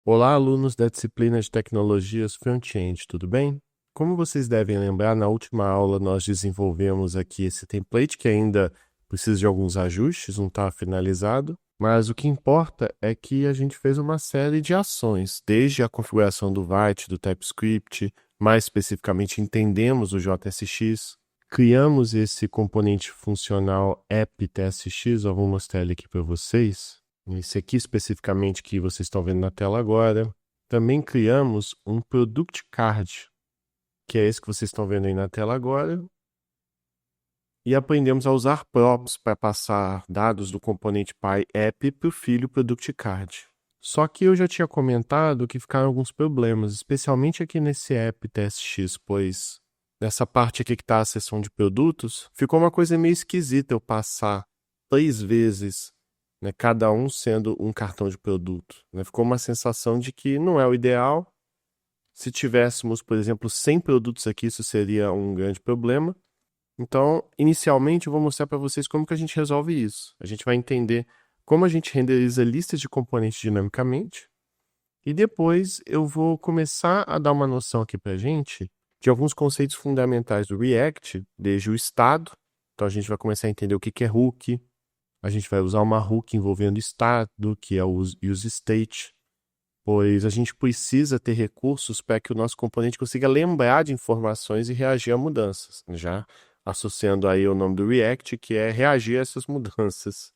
Olá, alunos da disciplina de Tecnologias Front-End, tudo bem? Como vocês devem lembrar, na última aula nós desenvolvemos aqui esse template que ainda precisa de alguns ajustes, não está finalizado, mas o que importa é que a gente fez uma série de ações, desde a configuração do Vite, do TypeScript, mais especificamente entendemos o JSX, criamos esse componente funcional app.tsx, eu vou mostrar ele aqui para vocês. Esse aqui especificamente que vocês estão vendo na tela agora. Também criamos um Product Card, que é esse que vocês estão vendo aí na tela agora. E aprendemos a usar props para passar dados do componente PyApp para o filho Product Card. Só que eu já tinha comentado que ficaram alguns problemas, especialmente aqui nesse app TestX, pois nessa parte aqui que está a seção de produtos, ficou uma coisa meio esquisita eu passar 3 vezes, né, cada um sendo um cartão de produto. Né? Ficou uma sensação de que não é o ideal. Se tivéssemos, por exemplo, 100 produtos aqui, isso seria um grande problema. Então, inicialmente, eu vou mostrar para vocês como que a gente resolve isso. A gente vai entender como a gente renderiza listas de componentes dinamicamente. E depois eu vou começar a dar uma noção aqui para a gente de alguns conceitos fundamentais do React, desde o estado. Então, a gente vai começar a entender o que é hook. A gente vai usar uma hook envolvendo estado, que é o useState, pois a gente precisa ter recursos para que o nosso componente consiga lembrar de informações e reagir a mudanças, já associando aí o nome do React, que é reagir a essas mudanças.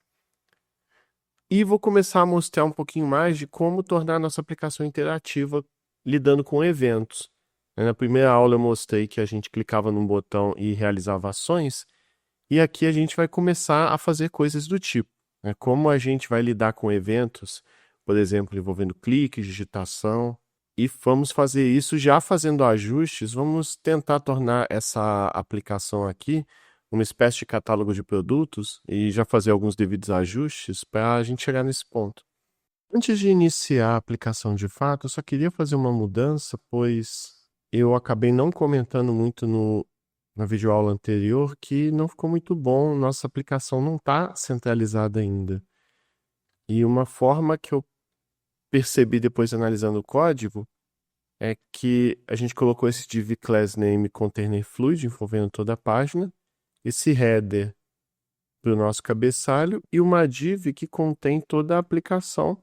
E vou começar a mostrar um pouquinho mais de como tornar a nossa aplicação interativa lidando com eventos. Na primeira aula eu mostrei que a gente clicava num botão e realizava ações, e aqui a gente vai começar a fazer coisas do tipo, né? Como a gente vai lidar com eventos, por exemplo, envolvendo clique, digitação, e vamos fazer isso já fazendo ajustes. Vamos tentar tornar essa aplicação aqui uma espécie de catálogo de produtos e já fazer alguns devidos ajustes para a gente chegar nesse ponto. Antes de iniciar a aplicação de fato, eu só queria fazer uma mudança, pois eu acabei não comentando muito na videoaula anterior que não ficou muito bom, nossa aplicação não está centralizada ainda. E uma forma que eu percebi depois analisando o código é que a gente colocou esse div class name container fluid envolvendo toda a página, esse header para o nosso cabeçalho e uma div que contém toda a aplicação.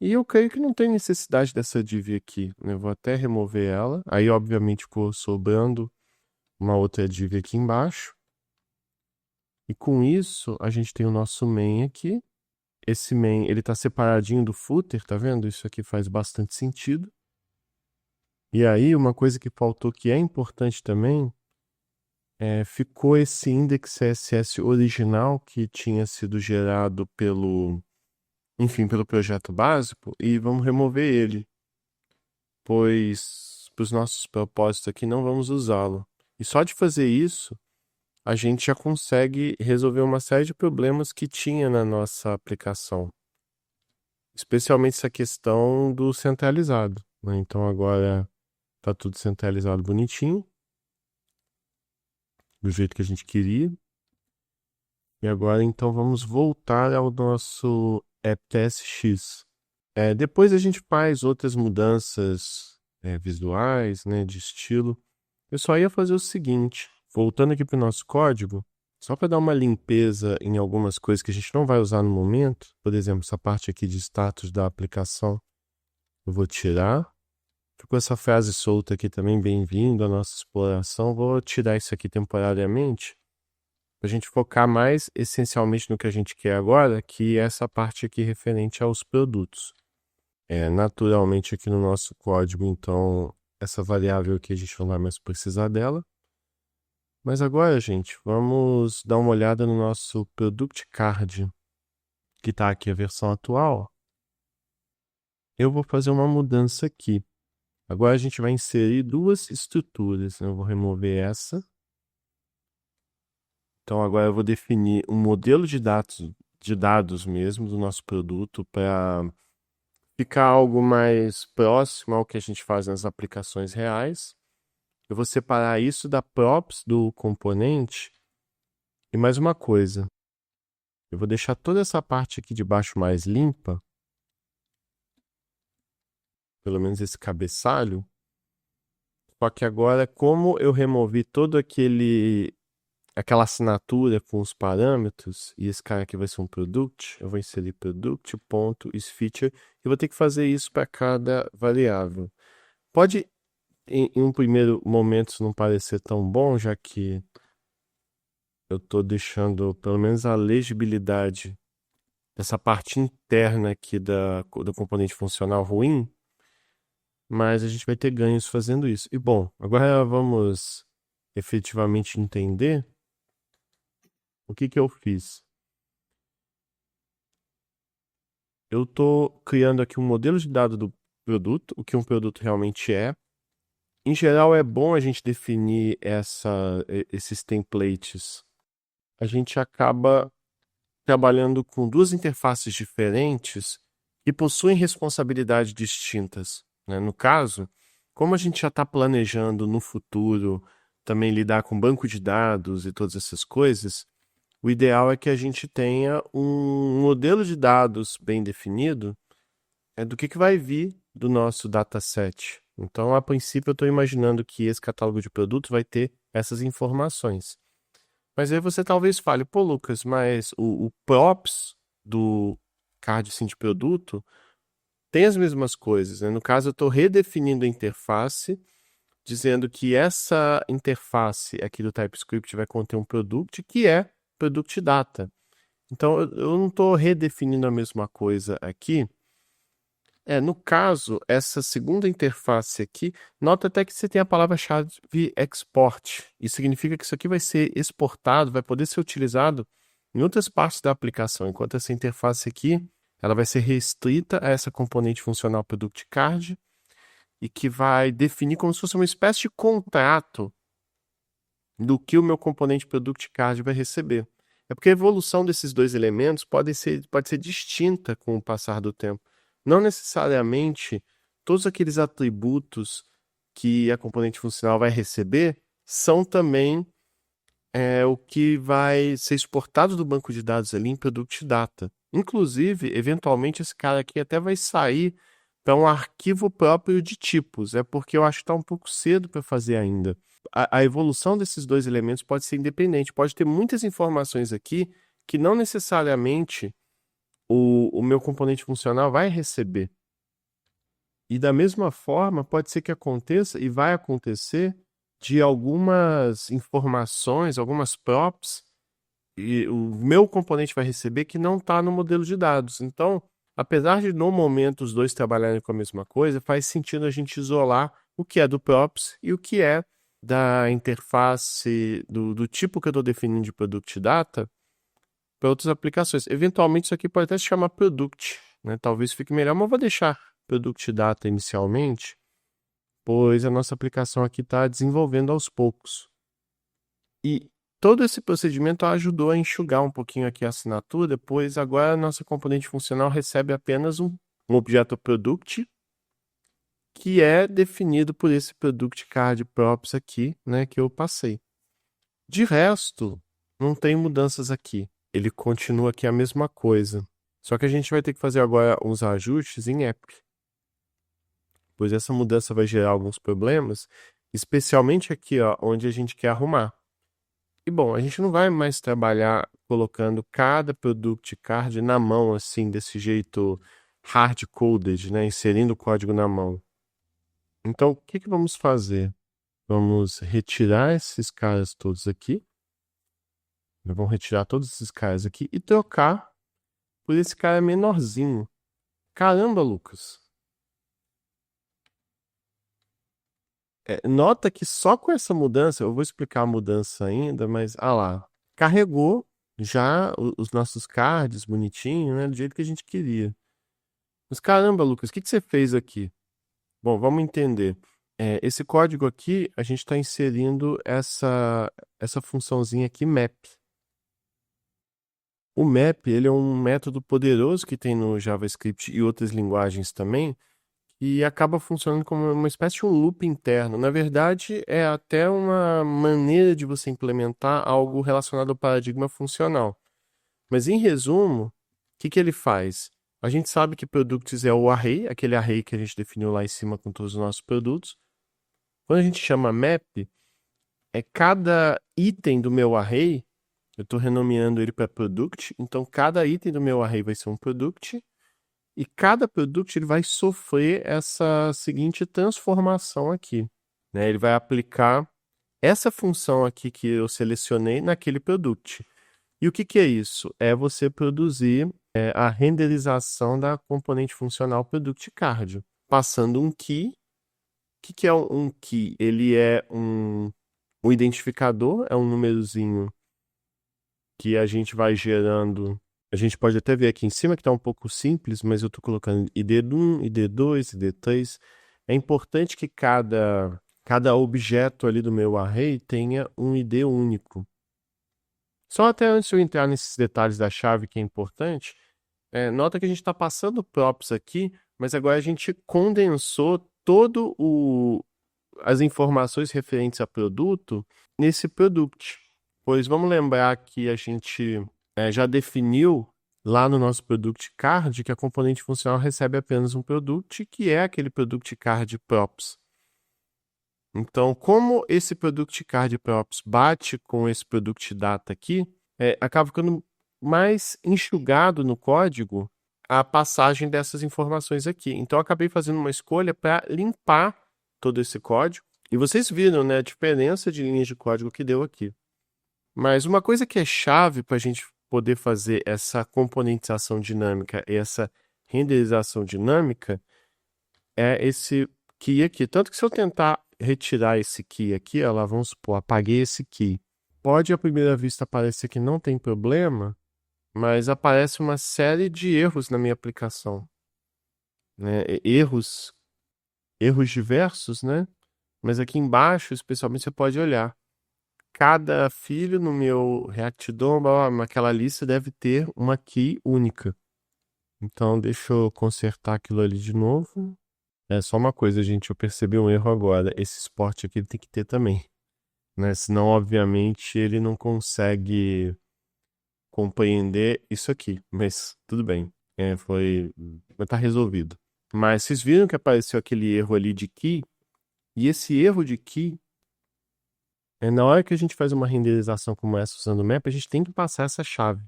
E eu creio que não tem necessidade dessa div aqui, né? Eu vou até remover ela. Aí, obviamente, ficou sobrando uma outra div aqui embaixo. E com isso, a gente tem o nosso main aqui. Esse main, ele está separadinho do footer, tá vendo? Isso aqui faz bastante sentido. E aí, uma coisa que faltou que é importante também, ficou esse index CSS original que tinha sido gerado pelo projeto básico, e vamos remover ele, pois para os nossos propósitos aqui não vamos usá-lo. E só de fazer isso, a gente já consegue resolver uma série de problemas que tinha na nossa aplicação, especialmente essa questão do centralizado, né? Então agora está tudo centralizado bonitinho, do jeito que a gente queria. E agora então vamos voltar ao nosso app.tsx. Depois a gente faz outras mudanças visuais, né, de estilo. Eu só ia fazer o seguinte, voltando aqui para o nosso código, só para dar uma limpeza em algumas coisas que a gente não vai usar no momento. Por exemplo, essa parte aqui de status da aplicação, eu vou tirar. Ficou essa frase solta aqui também, bem-vindo à nossa exploração. Vou tirar isso aqui temporariamente, para a gente focar mais essencialmente no que a gente quer agora, que é essa parte aqui referente aos produtos. Naturalmente aqui no nosso código, então, essa variável aqui a gente não vai mais precisar dela. Mas agora, gente, vamos dar uma olhada no nosso Product Card, que está aqui a versão atual. Eu vou fazer uma mudança aqui. Agora a gente vai inserir duas estruturas. Eu vou remover essa. Então agora eu vou definir um modelo de dados mesmo do nosso produto para ficar algo mais próximo ao que a gente faz nas aplicações reais. Eu vou separar isso da props do componente. E mais uma coisa, eu vou deixar toda essa parte aqui de baixo mais limpa, pelo menos esse cabeçalho. Só que agora, como eu removi todo aquela assinatura com os parâmetros, e esse cara aqui vai ser um product, eu vou inserir product.isFeature e vou ter que fazer isso para cada variável. Pode, em um primeiro momento, isso não parecer tão bom, já que eu estou deixando pelo menos a legibilidade dessa parte interna aqui do componente funcional ruim, mas a gente vai ter ganhos fazendo isso. E bom, agora vamos efetivamente entender o que eu fiz. Eu estou criando aqui um modelo de dado do produto, o que um produto realmente é. Em geral, é bom a gente definir esses templates. A gente acaba trabalhando com duas interfaces diferentes que possuem responsabilidades distintas, né? No caso, como a gente já está planejando no futuro também lidar com banco de dados e todas essas coisas, o ideal é que a gente tenha um modelo de dados bem definido do que vai vir do nosso dataset. Então, a princípio, eu estou imaginando que esse catálogo de produtos vai ter essas informações. Mas aí você talvez fale, pô, Lucas, mas o props do card sim, de produto tem as mesmas coisas, né? No caso, eu estou redefinindo a interface, dizendo que essa interface aqui do TypeScript vai conter um product que é product data. Então, eu não estou redefinindo a mesma coisa aqui. No caso, essa segunda interface aqui, nota até que você tem a palavra-chave export. Isso significa que isso aqui vai ser exportado, vai poder ser utilizado em outras partes da aplicação, enquanto essa interface aqui, ela vai ser restrita a essa componente funcional product card e que vai definir como se fosse uma espécie de contrato do que o meu componente product card vai receber. É porque a evolução desses dois elementos pode ser distinta com o passar do tempo. Não necessariamente todos aqueles atributos que a componente funcional vai receber são também o que vai ser exportado do banco de dados ali em Product Data. Inclusive, eventualmente, esse cara aqui até vai sair para um arquivo próprio de tipos. É porque eu acho que está um pouco cedo para fazer ainda. A evolução desses dois elementos pode ser independente. Pode ter muitas informações aqui que não necessariamente o meu componente funcional vai receber. E da mesma forma, pode ser que aconteça e vai acontecer de algumas informações, algumas props, e o meu componente vai receber que não está no modelo de dados. Então, apesar de no momento os dois trabalharem com a mesma coisa, faz sentido a gente isolar o que é do props e o que é da interface, do tipo que eu estou definindo de product data para outras aplicações. Eventualmente isso aqui pode até se chamar product, né? Talvez fique melhor, mas eu vou deixar product data inicialmente, pois a nossa aplicação aqui está desenvolvendo aos poucos. E todo esse procedimento ajudou a enxugar um pouquinho aqui a assinatura, pois agora a nossa componente funcional recebe apenas um objeto product, que é definido por esse product card props aqui, né, que eu passei. De resto, não tem mudanças aqui. Ele continua aqui a mesma coisa. Só que a gente vai ter que fazer agora uns ajustes em app, pois essa mudança vai gerar alguns problemas, especialmente aqui, ó, onde a gente quer arrumar. E bom, a gente não vai mais trabalhar colocando cada product card na mão, assim, desse jeito hard-coded, né, inserindo o código na mão. Então, o que vamos fazer? Vamos retirar esses caras todos aqui. Vamos retirar todos esses caras aqui e trocar por esse cara menorzinho. Caramba, Lucas. Nota que só com essa mudança, eu vou explicar a mudança ainda, mas lá, carregou já os nossos cards bonitinho, né, do jeito que a gente queria. Mas caramba, Lucas, o que você fez aqui? Bom, vamos entender. Esse código aqui, a gente está inserindo essa funçãozinha aqui, map. O map, ele é um método poderoso que tem no JavaScript e outras linguagens também, e acaba funcionando como uma espécie de um loop interno. Na verdade, é até uma maneira de você implementar algo relacionado ao paradigma funcional. Mas, em resumo, o que ele faz? A gente sabe que products é o array, aquele array que a gente definiu lá em cima com todos os nossos produtos. Quando a gente chama map, é cada item do meu array, eu estou renomeando ele para product, então cada item do meu array vai ser um product, e cada product ele vai sofrer essa seguinte transformação aqui, né? Ele vai aplicar essa função aqui que eu selecionei naquele product. E o que que é isso? É você produzir a renderização da componente funcional product card, passando um key. O que que é um key? Ele é um identificador, é um númerozinho que a gente vai gerando. A gente pode até ver aqui em cima que está um pouco simples, mas eu estou colocando ID1, ID2, ID3. É importante que cada objeto ali do meu array tenha um ID único. Só até antes de eu entrar nesses detalhes da chave que é importante, nota que a gente está passando props aqui, mas agora a gente condensou todo as informações referentes a produto nesse product. Pois vamos lembrar que a gente já definiu lá no nosso product card que a componente funcional recebe apenas um product, que é aquele product card props. Então, como esse product card props bate com esse product data aqui, acaba ficando mais enxugado no código a passagem dessas informações aqui. Então, eu acabei fazendo uma escolha para limpar todo esse código. E vocês viram, né, a diferença de linhas de código que deu aqui. Mas uma coisa que é chave para a gente poder fazer essa componentização dinâmica e essa renderização dinâmica é esse key aqui. Tanto que se eu tentar retirar esse key aqui, ó, lá, vamos supor, apaguei esse key. Pode à primeira vista parecer que não tem problema, mas aparece uma série de erros na minha aplicação, né? Erros diversos, né? Mas aqui embaixo, especialmente, você pode olhar. Cada filho no meu React DOM, naquela lista deve ter uma key única. Então, deixa eu consertar aquilo ali de novo. É só uma coisa, gente, eu percebi um erro agora. Esse suporte aqui ele tem que ter também, né? Senão, obviamente, ele não consegue compreender isso aqui. Mas tudo bem, tá resolvido. Mas vocês viram que apareceu aquele erro ali de key? E esse erro de key, na hora que a gente faz uma renderização como essa usando o map, a gente tem que passar essa chave.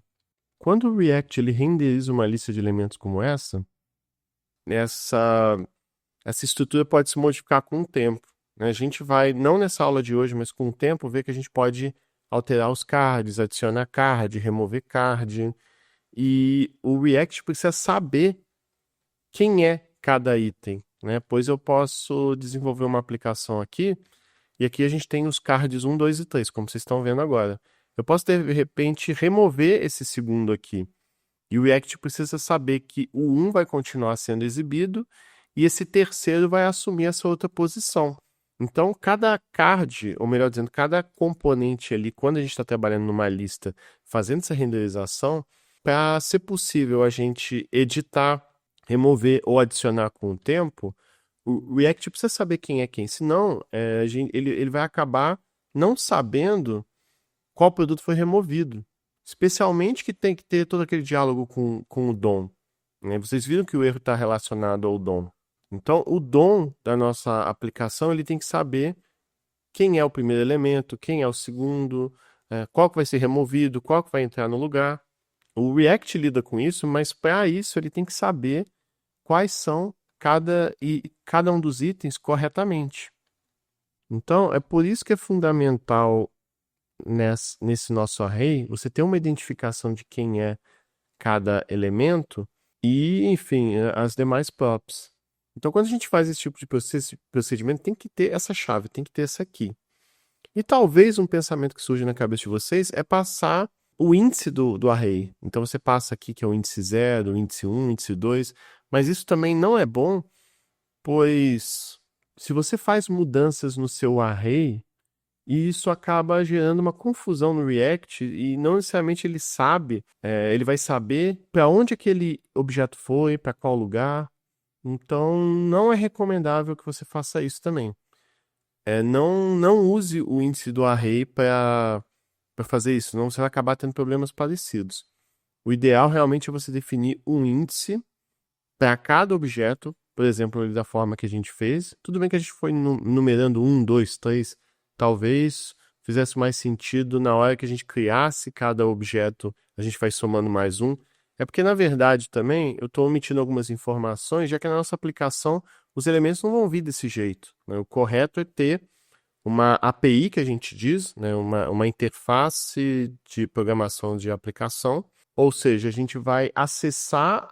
Quando o React ele renderiza uma lista de elementos como essa estrutura pode se modificar com o tempo, né? A gente vai, não nessa aula de hoje, mas com o tempo, ver que a gente pode alterar os cards, adicionar card, remover card. E o React precisa saber quem é cada item, né? Pois eu posso desenvolver uma aplicação aqui, e aqui a gente tem os cards 1, 2 e 3, como vocês estão vendo agora. Eu posso, de repente, remover esse segundo aqui. E o React precisa saber que o 1 vai continuar sendo exibido e esse terceiro vai assumir essa outra posição. Então, cada card, ou melhor dizendo, cada componente ali, quando a gente está trabalhando numa lista, fazendo essa renderização, para ser possível a gente editar, remover ou adicionar com o tempo, o React precisa saber quem é quem. Senão, ele vai acabar não sabendo qual produto foi removido. Especialmente que tem que ter todo aquele diálogo com o DOM, né? Vocês viram que o erro está relacionado ao DOM. Então, o DOM da nossa aplicação ele tem que saber quem é o primeiro elemento, quem é o segundo, qual que vai ser removido, qual que vai entrar no lugar. O React lida com isso, mas para isso ele tem que saber quais são cada um dos itens corretamente. Então, é por isso que é fundamental nesse nosso array, você ter uma identificação de quem é cada elemento e, enfim, as demais props. Então, quando a gente faz esse tipo de procedimento, tem que ter essa chave, tem que ter essa aqui. E talvez um pensamento que surge na cabeça de vocês é passar o índice do array. Então, você passa aqui que é o índice 0, o índice 1, o índice 2, mas isso também não é bom, pois se você faz mudanças no seu array, e isso acaba gerando uma confusão no React e não necessariamente ele vai saber para onde aquele objeto foi, para qual lugar. Então, não é recomendável que você faça isso também. Não use o índice do array para fazer isso, senão você vai acabar tendo problemas parecidos. O ideal realmente é você definir um índice para cada objeto, por exemplo, ali da forma que a gente fez. Tudo bem que a gente foi numerando 1, 2, 3, talvez fizesse mais sentido na hora que a gente criasse cada objeto, a gente vai somando mais um. É porque, na verdade, também eu estou omitindo algumas informações, já que na nossa aplicação os elementos não vão vir desse jeito, né? O correto é ter uma API que a gente diz, né? Uma interface de programação de aplicação, ou seja, a gente vai acessar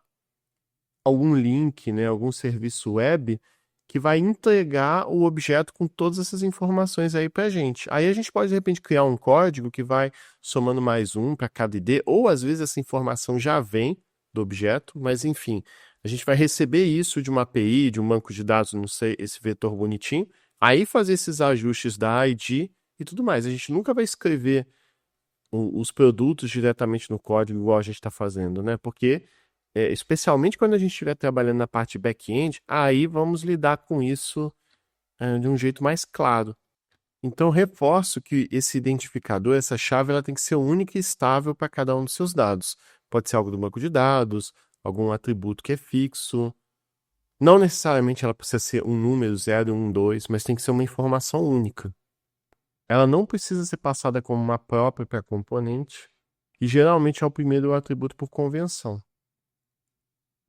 algum link, né, algum serviço web que vai entregar o objeto com todas essas informações aí para a gente. Aí a gente pode, de repente, criar um código que vai somando mais um para cada ID, ou às vezes essa informação já vem do objeto, mas enfim, a gente vai receber isso de uma API, de um banco de dados, não sei, esse vetor bonitinho, aí fazer esses ajustes da ID e tudo mais. A gente nunca vai escrever os produtos diretamente no código igual a gente está fazendo, né? Porque especialmente quando a gente estiver trabalhando na parte back-end, aí vamos lidar com isso de um jeito mais claro. Então, reforço que esse identificador, essa chave, ela tem que ser única e estável para cada um dos seus dados. Pode ser algo do banco de dados, algum atributo que é fixo. Não necessariamente ela precisa ser um número 0, 1, 2, mas tem que ser uma informação única. Ela não precisa ser passada como uma própria para componente, e geralmente é o primeiro atributo por convenção.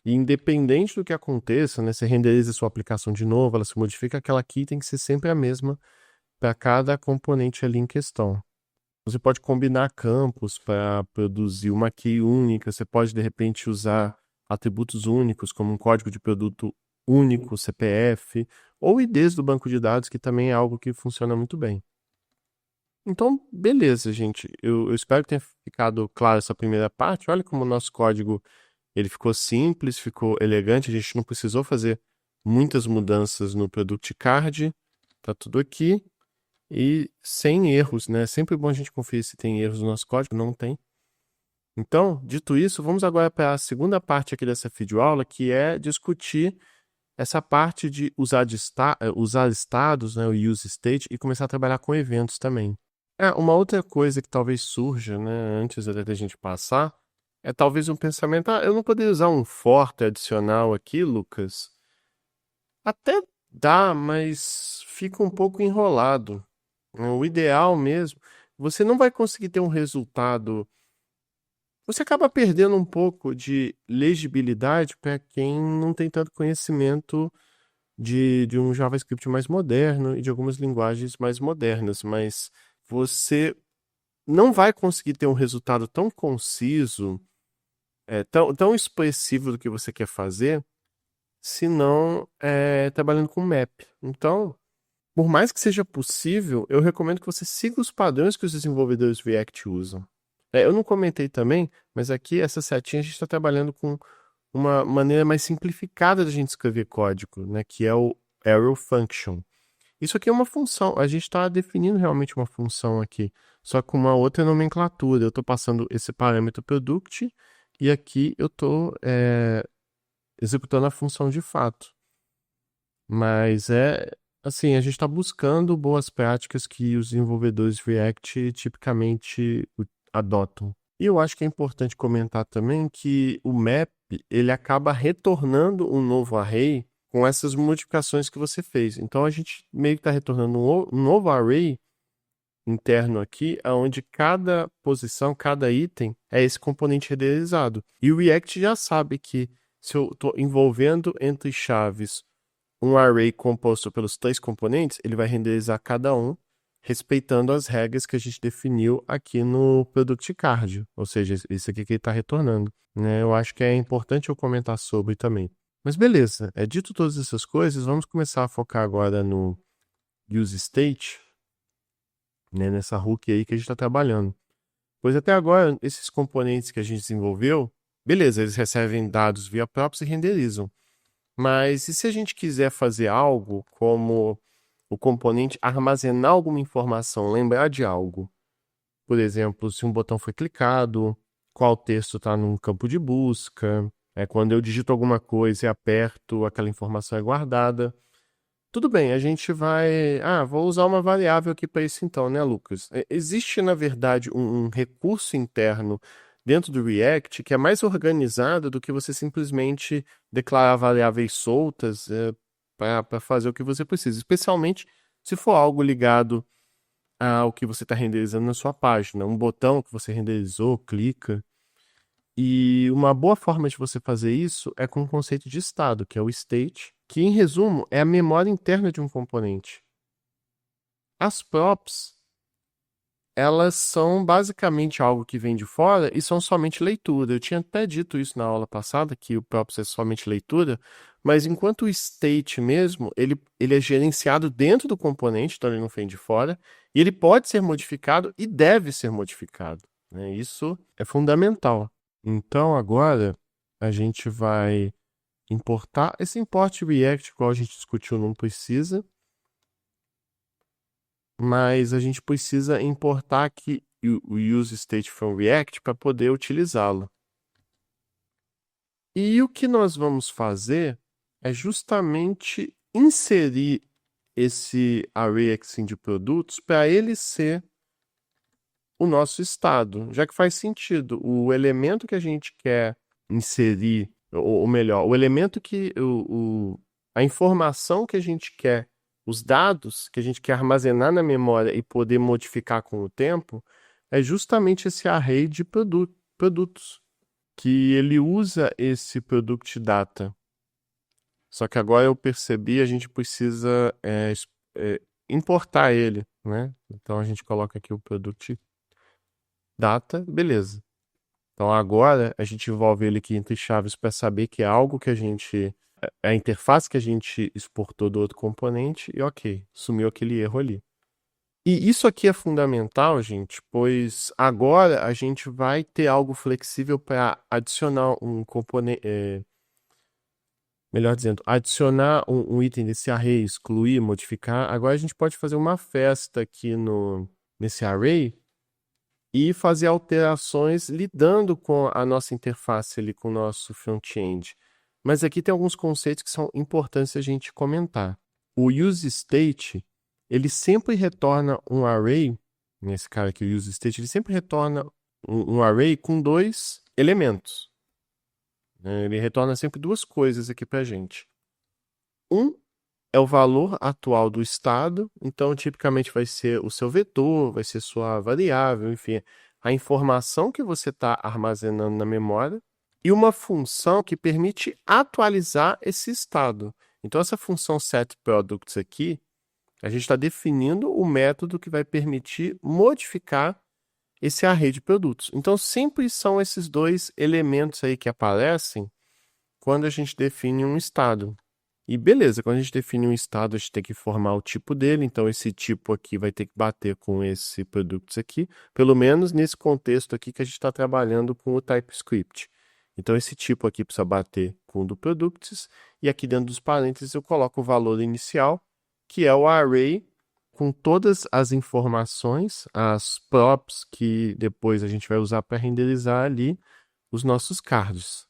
E independente do que aconteça, né, você renderiza sua aplicação de novo, ela se modifica, aquela key tem que ser sempre a mesma para cada componente ali em questão. Você pode combinar campos para produzir uma key única, você pode de repente usar atributos únicos, como um código de produto único, CPF, ou IDs do banco de dados, que também é algo que funciona muito bem. Então, beleza, gente. Eu espero que tenha ficado claro essa primeira parte. Olha como o nosso código ele ficou simples, ficou elegante, a gente não precisou fazer muitas mudanças no Product Card. Tá tudo aqui e sem erros, né? É sempre bom a gente conferir se tem erros no nosso código, não tem. Então, dito isso, vamos agora para a segunda parte aqui dessa videoaula, que é discutir essa parte de usar estados, né, o use state, e começar a trabalhar com eventos também. Uma outra coisa que talvez surja, né, antes até da gente passar, é talvez um pensamento, eu não poderia usar um for adicional aqui, Lucas? Até dá, mas fica um pouco enrolado. O ideal mesmo, você não vai conseguir ter um resultado. Você acaba perdendo um pouco de legibilidade para quem não tem tanto conhecimento de um JavaScript mais moderno e de algumas linguagens mais modernas, mas você não vai conseguir ter um resultado tão conciso, tão expressivo do que você quer fazer, se não trabalhando com map. Então, por mais que seja possível, eu recomendo que você siga os padrões que os desenvolvedores React usam. Eu não comentei também, mas aqui essa setinha a gente está trabalhando com uma maneira mais simplificada de a gente escrever código, né, que é o arrow function. Isso aqui é uma função, a gente está definindo realmente uma função aqui, só com uma outra nomenclatura. Eu estou passando esse parâmetro product e aqui eu estou executando a função de fato. Mas assim, a gente está buscando boas práticas que os desenvolvedores React tipicamente adotam. E eu acho que é importante comentar também que o map, ele acaba retornando um novo array com essas modificações que você fez. Então a gente meio que está retornando um novo array interno aqui, onde cada posição, cada item é esse componente renderizado. E o React já sabe que se eu estou envolvendo entre chaves um array composto pelos 3 componentes, ele vai renderizar cada um, respeitando as regras que a gente definiu aqui no Product Card, ou seja, isso aqui que ele está retornando, né? Eu acho que é importante eu comentar sobre também. Mas beleza, dito todas essas coisas, vamos começar a focar agora no use state, né, nessa hook aí que a gente está trabalhando. Pois até agora, esses componentes que a gente desenvolveu, beleza, eles recebem dados via props e renderizam. Mas e se a gente quiser fazer algo como o componente armazenar alguma informação, lembrar de algo? Por exemplo, se um botão foi clicado, qual texto está num campo de busca, quando eu digito alguma coisa e aperto, aquela informação é guardada. Tudo bem, a gente vai... vou usar uma variável aqui para isso então, né, Lucas? Existe, na verdade, um recurso interno dentro do React que é mais organizada do que você simplesmente declarar variáveis soltas para fazer o que você precisa, especialmente se for algo ligado ao que você está renderizando na sua página, um botão que você renderizou, clica. E uma boa forma de você fazer isso é com o conceito de estado, que é o state, que em resumo é a memória interna de um componente. As props, elas são basicamente algo que vem de fora e são somente leitura. Eu tinha até dito isso na aula passada, que o props é somente leitura, mas enquanto o state mesmo, ele é gerenciado dentro do componente, então ele não vem de fora, e ele pode ser modificado e deve ser modificado, né? Isso é fundamental. Então agora a gente vai importar. Esse import React, igual a gente discutiu, não precisa. Mas a gente precisa importar aqui o useState from React para poder utilizá-lo. E o que nós vamos fazer é justamente inserir esse array aqui de produtos para ele ser o nosso estado, já que faz sentido. O elemento que a gente quer inserir, ou melhor, o elemento que a informação que a gente quer, os dados que a gente quer armazenar na memória e poder modificar com o tempo, é justamente esse array de produtos, que ele usa esse product data. Só que agora eu percebi, a gente precisa importar ele, né? Então a gente coloca aqui o product data, beleza. Então agora a gente envolve ele aqui entre chaves para saber que é algo que é a interface que a gente exportou do outro componente e ok, sumiu aquele erro ali. E isso aqui é fundamental, gente, pois agora a gente vai ter algo flexível para adicionar um componente, melhor dizendo, adicionar um item desse array, excluir, modificar. Agora a gente pode fazer uma festa aqui nesse array e fazer alterações lidando com a nossa interface ali, com o nosso front-end. Mas aqui tem alguns conceitos que são importantes a gente comentar. O useState, ele sempre retorna um array, nesse cara aqui, o useState, ele sempre retorna um array com dois elementos. Ele retorna sempre duas coisas aqui para a gente. Um é o valor atual do estado, então tipicamente vai ser o seu vetor, vai ser sua variável, enfim, a informação que você está armazenando na memória, e uma função que permite atualizar esse estado. Então essa função setProducts aqui, a gente está definindo o método que vai permitir modificar esse array de produtos. Então sempre são esses dois elementos aí que aparecem quando a gente define um estado. E beleza, quando a gente define um estado, a gente tem que formar o tipo dele, então esse tipo aqui vai ter que bater com esse products aqui, pelo menos nesse contexto aqui que a gente está trabalhando com o TypeScript. Então esse tipo aqui precisa bater com o do products, e aqui dentro dos parênteses eu coloco o valor inicial, que é o array com todas as informações, as props que depois a gente vai usar para renderizar ali os nossos cards.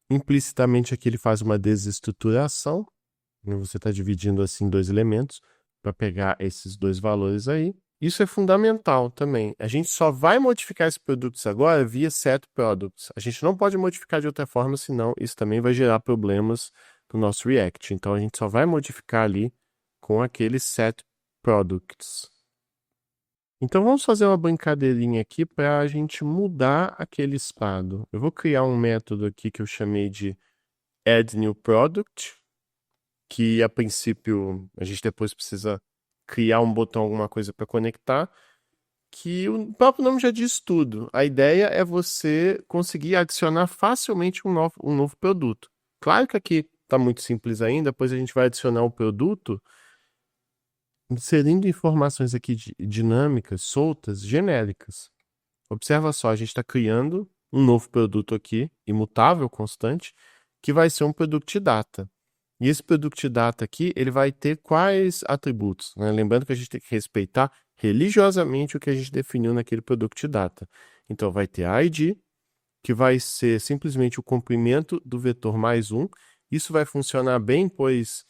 Implicitamente aqui ele faz uma desestruturação, você está dividindo assim dois elementos para pegar esses dois valores aí. Isso é fundamental também. A gente só vai modificar esses produtos agora via setProducts. A gente não pode modificar de outra forma, senão isso também vai gerar problemas no nosso React. Então a gente só vai modificar ali com aquele setProducts. Então vamos fazer uma brincadeirinha aqui para a gente mudar aquele estado. Eu vou criar um método aqui que eu chamei de addNewProduct, que a princípio a gente depois precisa criar um botão, alguma coisa para conectar, que o próprio nome já diz tudo. A ideia é você conseguir adicionar facilmente um novo produto. Claro que aqui está muito simples ainda, depois a gente vai adicionar o produto inserindo informações aqui dinâmicas, soltas, genéricas. Observa só, a gente está criando um novo produto aqui, imutável, constante, que vai ser um product data. E esse product data aqui, ele vai ter quais atributos? Né? Lembrando que a gente tem que respeitar religiosamente o que a gente definiu naquele product data. Então, vai ter a ID, que vai ser simplesmente o comprimento do vetor mais 1. Isso vai funcionar bem, pois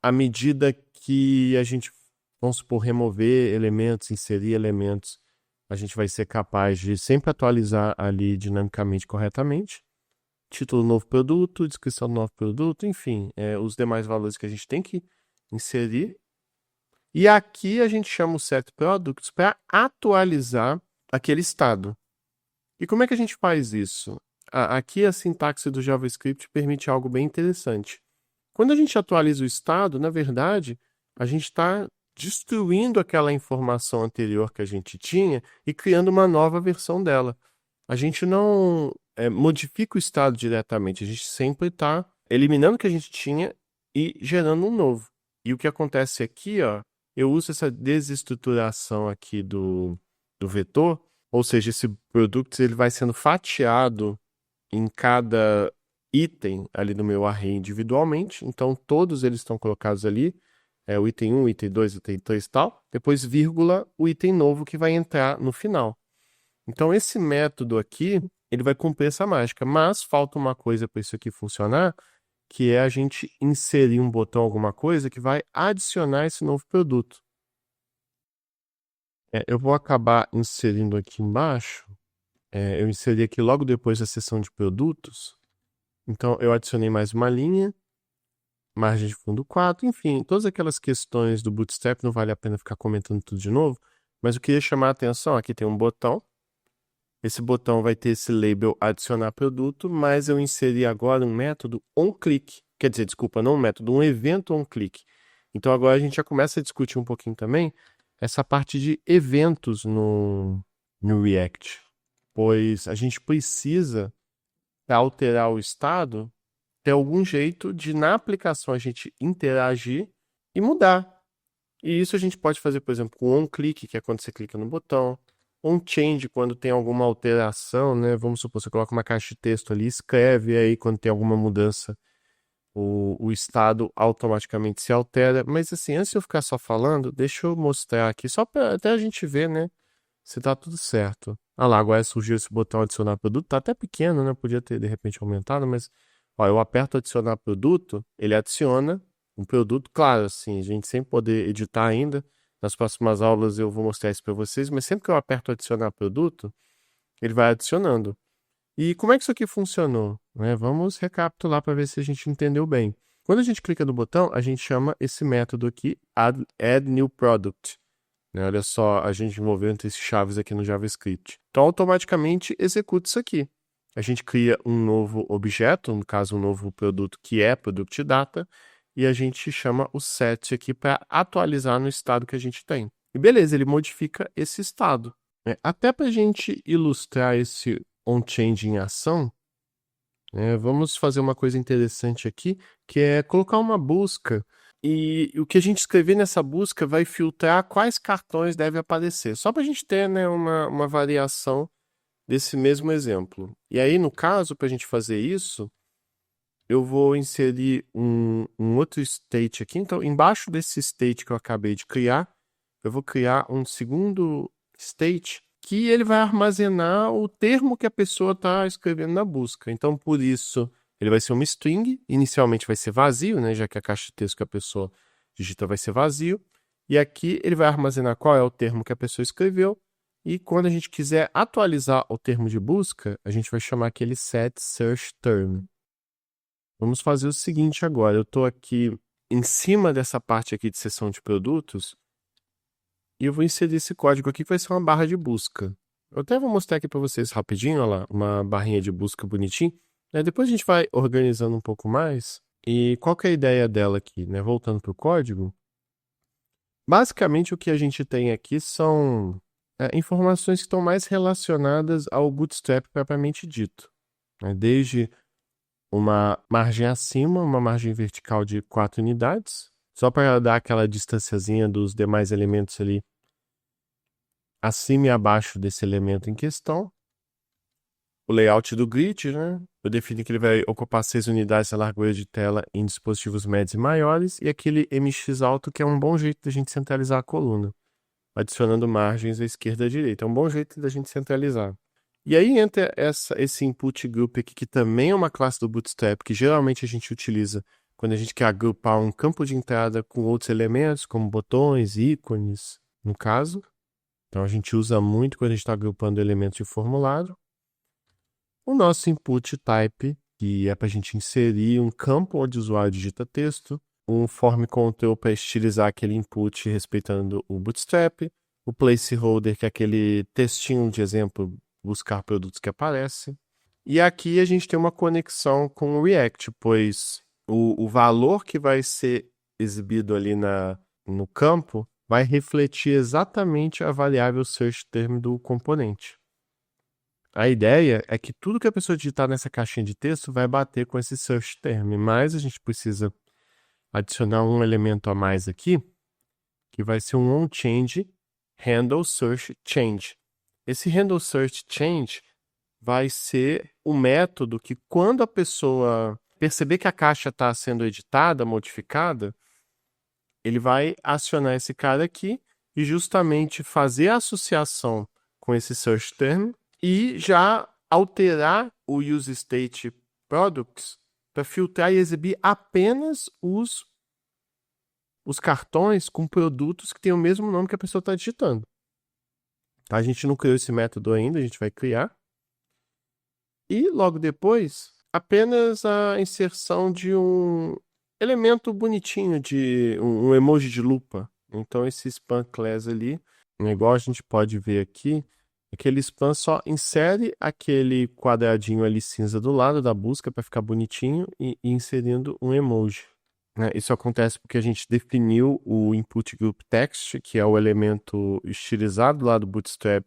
à medida que a gente, vamos supor, remover elementos, inserir elementos, a gente vai ser capaz de sempre atualizar ali dinamicamente corretamente. Título do novo produto, descrição do novo produto, enfim, os demais valores que a gente tem que inserir. E aqui a gente chama o setProducts para atualizar aquele estado. E como é que a gente faz isso? Aqui a sintaxe do JavaScript permite algo bem interessante. Quando a gente atualiza o estado, na verdade, a gente está destruindo aquela informação anterior que a gente tinha e criando uma nova versão dela. A gente não modifica o estado diretamente, a gente sempre está eliminando o que a gente tinha e gerando um novo. E o que acontece aqui, ó, eu uso essa desestruturação aqui do vetor, ou seja, esse produto ele vai sendo fatiado em cada item ali no meu array individualmente, então todos eles estão colocados ali, o item 1, item 2, item 3 e tal, depois vírgula o item novo que vai entrar no final. Então esse método aqui, ele vai cumprir essa mágica, mas falta uma coisa para isso aqui funcionar, que é a gente inserir um botão, alguma coisa, que vai adicionar esse novo produto. Eu vou acabar inserindo aqui embaixo, eu inseri aqui logo depois da seção de produtos, então eu adicionei mais uma linha, margem de fundo 4, enfim, todas aquelas questões do Bootstrap, não vale a pena ficar comentando tudo de novo, mas eu queria chamar a atenção, aqui tem um botão, esse botão vai ter esse label adicionar produto, mas eu inseri agora um método onClick, quer dizer, desculpa, não um método, um evento onClick. Então agora a gente já começa a discutir um pouquinho também essa parte de eventos no React, pois a gente precisa, para alterar o estado, ter algum jeito de, na aplicação, a gente interagir e mudar. E isso a gente pode fazer, por exemplo, com o onClick, que é quando você clica no botão, onChange, quando tem alguma alteração, né? Vamos supor, você coloca uma caixa de texto ali, escreve, e aí quando tem alguma mudança, o estado automaticamente se altera. Mas assim, antes de eu ficar só falando, deixa eu mostrar aqui, só para até a gente ver, né? Se tá tudo certo. Ah lá, agora surgiu esse botão adicionar produto, tá até pequeno, né? Podia ter de repente aumentado, mas ó, eu aperto adicionar produto, ele adiciona um produto, claro, assim, a gente sem poder editar ainda. Nas próximas aulas eu vou mostrar isso para vocês, mas sempre que eu aperto adicionar produto, ele vai adicionando. E como é que isso aqui funcionou? Né? Vamos recapitular para ver se a gente entendeu bem. Quando a gente clica no botão, a gente chama esse método aqui, add new product. Né? Olha só, a gente envolveu entre esses chaves aqui no JavaScript. Então, automaticamente executa isso aqui. A gente cria um novo objeto, no caso, um novo produto que é product data, e a gente chama o set aqui para atualizar no estado que a gente tem. E beleza, ele modifica esse estado. Até para a gente ilustrar esse onChange em ação, vamos fazer uma coisa interessante aqui, que é colocar uma busca. E o que a gente escrever nessa busca vai filtrar quais cartões devem aparecer. Só para a gente ter, né, uma variação desse mesmo exemplo. E aí, no caso, para a gente fazer isso, eu vou inserir um outro state aqui. Então, embaixo desse state que eu acabei de criar, eu vou criar um segundo state que ele vai armazenar o termo que a pessoa está escrevendo na busca. Então, por isso, ele vai ser uma string. Inicialmente vai ser vazio, né, já que a caixa de texto que a pessoa digita vai ser vazio. E aqui ele vai armazenar qual é o termo que a pessoa escreveu. E quando a gente quiser atualizar o termo de busca, a gente vai chamar aquele set search term. Vamos fazer o seguinte agora. Eu estou aqui em cima dessa parte aqui de seção de produtos e eu vou inserir esse código aqui que vai ser uma barra de busca. Eu até vou mostrar aqui para vocês rapidinho, olha lá, uma barrinha de busca bonitinha. Depois a gente vai organizando um pouco mais. E qual que é a ideia dela aqui, né? Voltando para o código. Basicamente o que a gente tem aqui são informações que estão mais relacionadas ao Bootstrap propriamente dito. Desde uma margem acima, uma margem vertical de 4 unidades, só para dar aquela distanciazinha dos demais elementos ali acima e abaixo desse elemento em questão. O layout do grid, né? Eu defini que ele vai ocupar 6 unidades da largura de tela em dispositivos médios e maiores, e aquele MX alto que é um bom jeito da gente centralizar a coluna, adicionando margens à esquerda e à direita. É um bom jeito da gente centralizar. E aí entra esse input group aqui, que também é uma classe do Bootstrap, que geralmente a gente utiliza quando a gente quer agrupar um campo de entrada com outros elementos, como botões, ícones, no caso. Então, a gente usa muito quando a gente está agrupando elementos de formulário. O nosso input type, que é para a gente inserir um campo onde o usuário digita texto, um form control para estilizar aquele input respeitando o Bootstrap, o placeholder, que é aquele textinho de exemplo, buscar produtos que aparece. E aqui a gente tem uma conexão com o React, pois o valor que vai ser exibido ali no campo vai refletir exatamente a variável search term do componente. A ideia é que tudo que a pessoa digitar nessa caixinha de texto vai bater com esse search term, mas a gente precisa adicionar um elemento a mais aqui, que vai ser um onChange handle search change. Esse handle search change vai ser o método que, quando a pessoa perceber que a caixa está sendo editada, modificada, ele vai acionar esse cara aqui e justamente fazer a associação com esse search term e já alterar o useState products para filtrar e exibir apenas os cartões com produtos que têm o mesmo nome que a pessoa está digitando. Tá? A gente não criou esse método ainda, a gente vai criar. E logo depois, apenas a inserção de um elemento bonitinho, de um emoji de lupa. Então esse span class ali, igual a gente pode ver aqui, aquele span só insere aquele quadradinho ali cinza do lado da busca para ficar bonitinho e inserindo um emoji. Isso acontece porque a gente definiu o input group text, que é o elemento estilizado lá do Bootstrap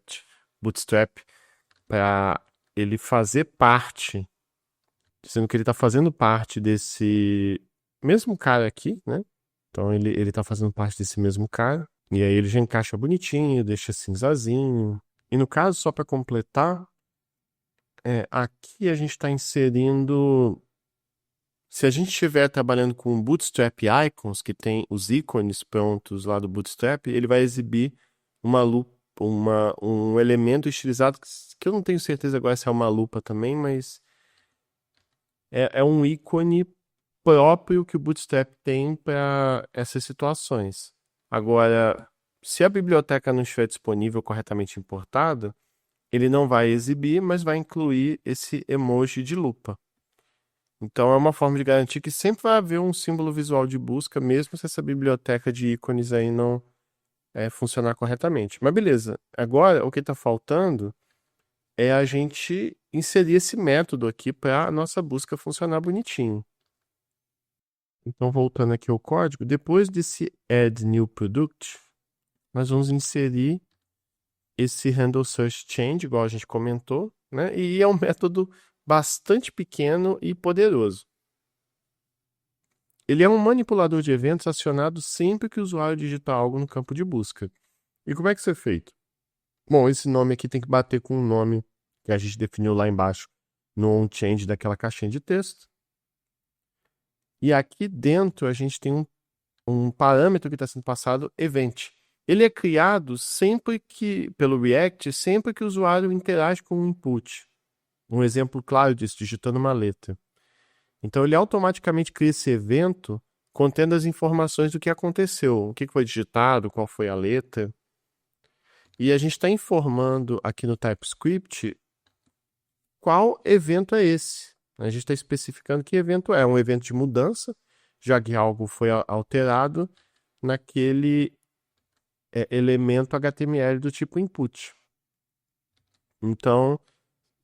para ele fazer parte, dizendo que ele está fazendo parte desse mesmo cara aqui, né? Então ele está fazendo parte desse mesmo cara. E aí ele já encaixa bonitinho, deixa cinzazinho. E no caso, só para completar, aqui a gente está inserindo... Se a gente estiver trabalhando com Bootstrap Icons, que tem os ícones prontos lá do Bootstrap, ele vai exibir uma lupa, um elemento estilizado, que eu não tenho certeza agora se é uma lupa também, mas é um ícone próprio que o Bootstrap tem para essas situações. Agora, se a biblioteca não estiver disponível corretamente importada, ele não vai exibir, mas vai incluir esse emoji de lupa. Então é uma forma de garantir que sempre vai haver um símbolo visual de busca, mesmo se essa biblioteca de ícones aí não funcionar corretamente. Mas beleza, agora o que está faltando é a gente inserir esse método aqui para a nossa busca funcionar bonitinho. Então voltando aqui ao código, depois desse add new product, nós vamos inserir esse handle search change, igual a gente comentou, né? E é um método bastante pequeno e poderoso. Ele é um manipulador de eventos acionado sempre que o usuário digita algo no campo de busca. E como é que isso é feito? Bom, esse nome aqui tem que bater com o nome que a gente definiu lá embaixo no onChange daquela caixinha de texto. E aqui dentro a gente tem um parâmetro que está sendo passado, event. Ele é criado pelo React, sempre que o usuário interage com o input. Um exemplo claro disso, digitando uma letra. Então, ele automaticamente cria esse evento contendo as informações do que aconteceu, o que foi digitado, qual foi a letra. E a gente está informando aqui no TypeScript qual evento é esse. A gente está especificando que evento é. Um evento de mudança, já que algo foi alterado naquele elemento HTML do tipo input. Então,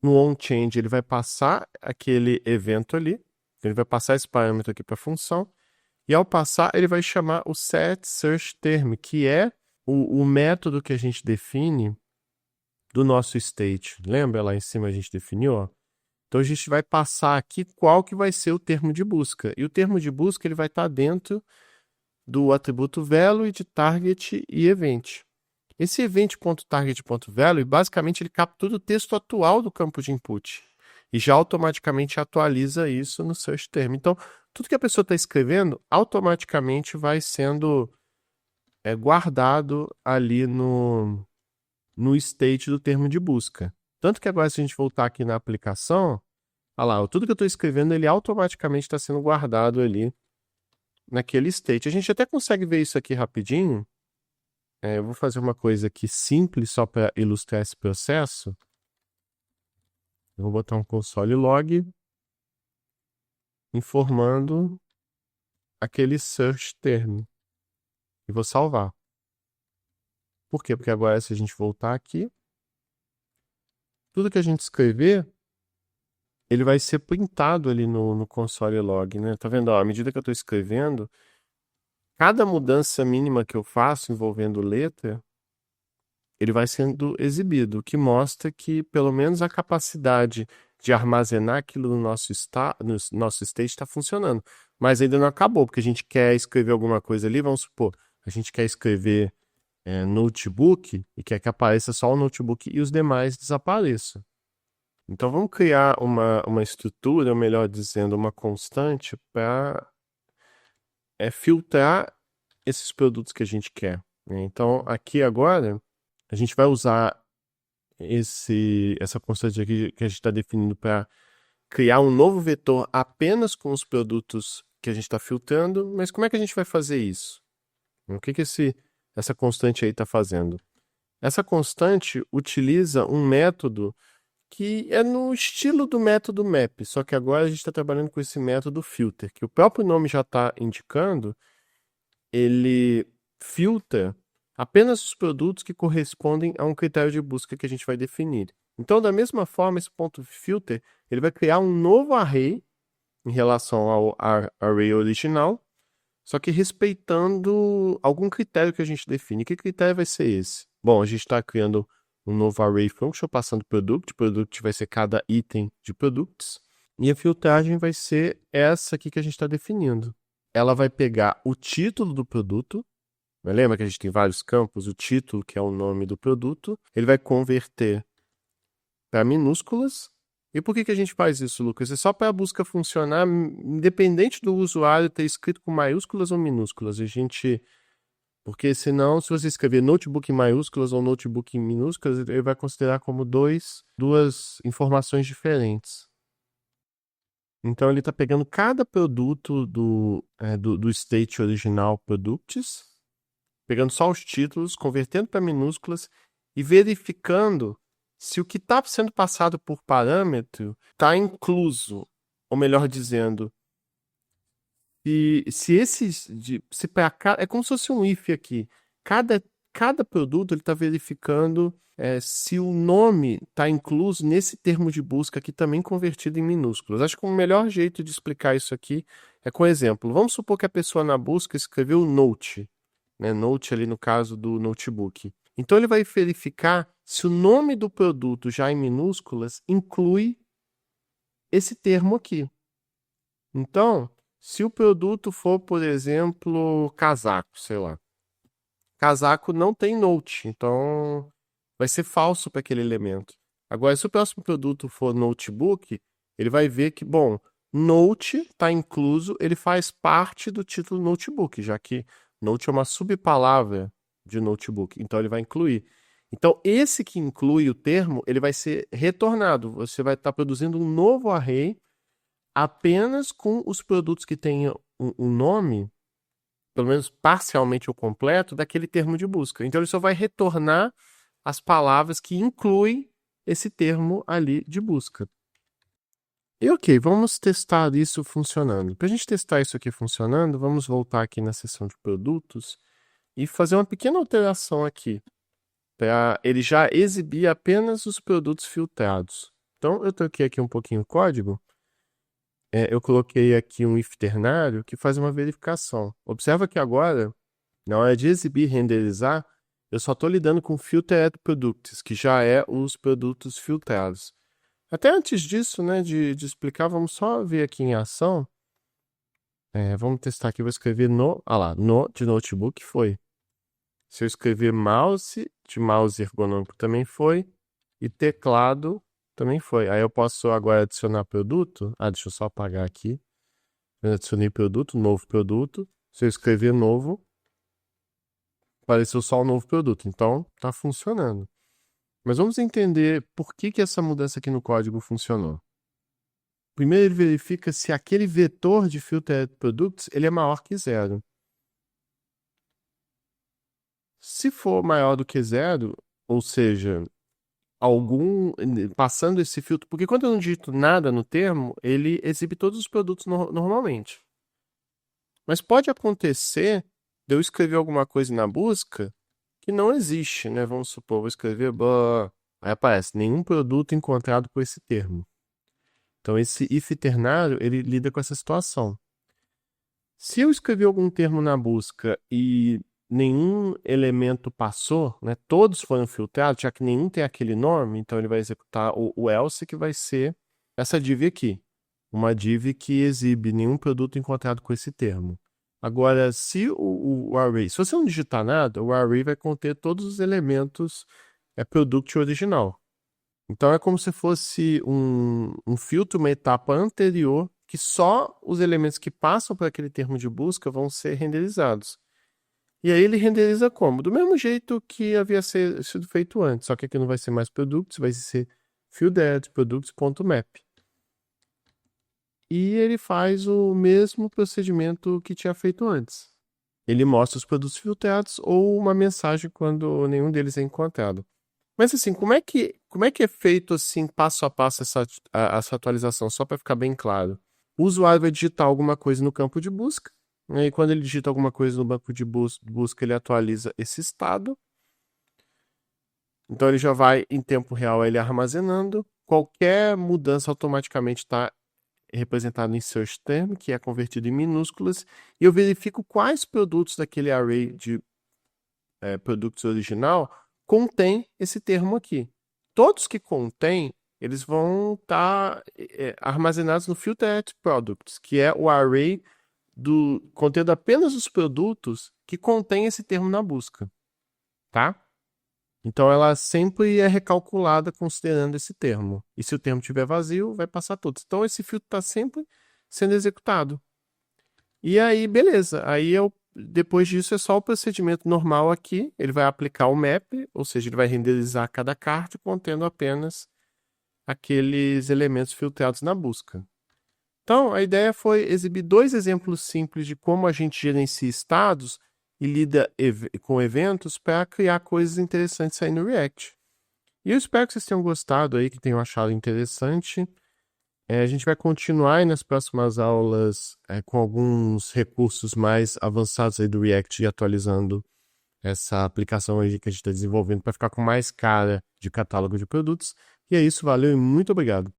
no onChange, ele vai passar aquele evento ali, ele vai passar esse parâmetro aqui para a função, e ao passar, ele vai chamar o setSearchTerm, que é o método que a gente define do nosso state. Lembra lá em cima a gente definiu? Ó? Então, a gente vai passar aqui qual que vai ser o termo de busca. E o termo de busca ele vai estar dentro do atributo value, de target e event. Esse event.target.value, basicamente, ele captura o texto atual do campo de input e já automaticamente atualiza isso no search term. Então, tudo que a pessoa está escrevendo automaticamente vai sendo guardado ali no state do termo de busca. Tanto que agora, se a gente voltar aqui na aplicação, olha lá, tudo que eu estou escrevendo, ele automaticamente está sendo guardado ali naquele state. A gente até consegue ver isso aqui rapidinho. Eu vou fazer uma coisa aqui simples só para ilustrar esse processo. Eu vou botar um console log informando aquele search term e vou salvar. Por quê? Porque agora, se a gente voltar aqui, tudo que a gente escrever, ele vai ser printado ali no console log, né? Tá vendo? Ó, à medida que eu estou escrevendo, cada mudança mínima que eu faço envolvendo letra, ele vai sendo exibido, o que mostra que pelo menos a capacidade de armazenar aquilo no nosso state está funcionando. Mas ainda não acabou, porque a gente quer escrever alguma coisa ali, vamos supor, a gente quer escrever notebook e quer que apareça só o notebook e os demais desapareçam. Então vamos criar uma estrutura, ou melhor dizendo, uma constante para filtrar esses produtos que a gente quer, né? Então aqui agora a gente vai usar essa constante aqui que a gente está definindo para criar um novo vetor apenas com os produtos que a gente está filtrando. Mas como é que a gente vai fazer isso? O que essa constante aí está fazendo? Essa constante utiliza um método que é no estilo do método map, só que agora a gente está trabalhando com esse método filter, que o próprio nome já está indicando, ele filtra apenas os produtos que correspondem a um critério de busca que a gente vai definir. Então, da mesma forma, esse ponto filter, ele vai criar um novo array em relação ao array original, só que respeitando algum critério que a gente define. Que critério vai ser esse? Bom, a gente está criando um novo array function passando product vai ser cada item de products, e a filtragem vai ser essa aqui que a gente está definindo. Ela vai pegar o título do produto, lembra que a gente tem vários campos, o título, que é o nome do produto, ele vai converter para minúsculas. E por que a gente faz isso, Lucas? É só para a busca funcionar, independente do usuário ter escrito com maiúsculas ou minúsculas. Porque senão, se você escrever notebook em maiúsculas ou notebook em minúsculas, ele vai considerar como duas informações diferentes. Então, ele está pegando cada produto do state original products, pegando só os títulos, convertendo para minúsculas e verificando se o que está sendo passado por parâmetro está incluso, ou melhor dizendo, se para é como se fosse um if aqui. Cada produto ele está verificando se o nome está incluso nesse termo de busca aqui também convertido em minúsculas. Acho que o melhor jeito de explicar isso aqui é com exemplo. Vamos supor que a pessoa na busca escreveu note, né? Note ali no caso do notebook. Então ele vai verificar se o nome do produto já em minúsculas inclui esse termo aqui. Então, se o produto for, por exemplo, casaco, sei lá. Casaco não tem note, então vai ser falso para aquele elemento. Agora, se o próximo produto for notebook, ele vai ver que, bom, note está incluso, ele faz parte do título notebook, já que note é uma subpalavra de notebook, então ele vai incluir. Então, esse que inclui o termo, ele vai ser retornado. Você vai estar produzindo um novo array apenas com os produtos que tenham um nome, pelo menos parcialmente ou completo, daquele termo de busca. Então, ele só vai retornar as palavras que incluem esse termo ali de busca. E ok, vamos testar isso funcionando. Para a gente testar isso aqui funcionando, vamos voltar aqui na seção de produtos e fazer uma pequena alteração aqui, para ele já exibir apenas os produtos filtrados. Então, eu troquei aqui um pouquinho o código. Eu coloquei aqui um if ternário que faz uma verificação. Observa que agora, na hora de exibir e renderizar, eu só estou lidando com filtered products, que já é os produtos filtrados. Até antes disso, né, de explicar, vamos só ver aqui em ação. Vamos testar aqui, vou escrever no de notebook foi. Se eu escrever mouse, de mouse ergonômico também foi. E teclado também foi. Aí eu posso agora adicionar produto. Deixa eu só apagar aqui. Eu adicionei produto, novo produto. Se eu escrever novo, apareceu só o novo produto. Então, está funcionando. Mas vamos entender por que essa mudança aqui no código funcionou. Primeiro, ele verifica se aquele vetor de filtered products ele é maior que 0. Se for maior do que 0, ou seja, passando esse filtro, porque quando eu não digito nada no termo, ele exibe todos os produtos normalmente. Mas pode acontecer de eu escrever alguma coisa na busca que não existe, né? Vamos supor, vou escrever aí aparece nenhum produto encontrado com esse termo. Então esse if ternário, ele lida com essa situação. Se eu escrever algum termo na busca e nenhum elemento passou, né, todos foram filtrados, já que nenhum tem aquele nome, então ele vai executar o else, que vai ser essa div aqui. Uma div que exibe nenhum produto encontrado com esse termo. Agora, se o array, se você não digitar nada, o array vai conter todos os elementos product original. Então é como se fosse um filtro, uma etapa anterior, que só os elementos que passam por aquele termo de busca vão ser renderizados. E aí ele renderiza como? Do mesmo jeito que havia sido feito antes, só que aqui não vai ser mais products, vai ser fielded products.map. E ele faz o mesmo procedimento que tinha feito antes. Ele mostra os produtos filtrados ou uma mensagem quando nenhum deles é encontrado. Mas assim, como é que é feito assim, passo a passo essa atualização, só para ficar bem claro? O usuário vai digitar alguma coisa no campo de busca, né? E quando ele digita alguma coisa no banco de busca, ele atualiza esse estado. Então ele já vai, em tempo real, ele armazenando. Qualquer mudança automaticamente está representada em search term, que é convertido em minúsculas, e eu verifico quais produtos daquele array de produtos original contém esse termo aqui. Todos que contêm, eles vão estar armazenados no filtered products, que é o array contendo apenas os produtos que contém esse termo na busca, tá? Então ela sempre é recalculada considerando esse termo. E se o termo estiver vazio, vai passar todos. Então esse filtro está sempre sendo executado. E aí, beleza. Aí depois disso é só o procedimento normal aqui. Ele vai aplicar o map, ou seja, ele vai renderizar cada card contendo apenas aqueles elementos filtrados na busca. Então, a ideia foi exibir 2 exemplos simples de como a gente gerencia estados e lida com eventos para criar coisas interessantes aí no React. E eu espero que vocês tenham gostado aí, que tenham achado interessante. A gente vai continuar aí nas próximas aulas com alguns recursos mais avançados aí do React e atualizando essa aplicação aí que a gente está desenvolvendo para ficar com mais cara de catálogo de produtos. E é isso, valeu e muito obrigado.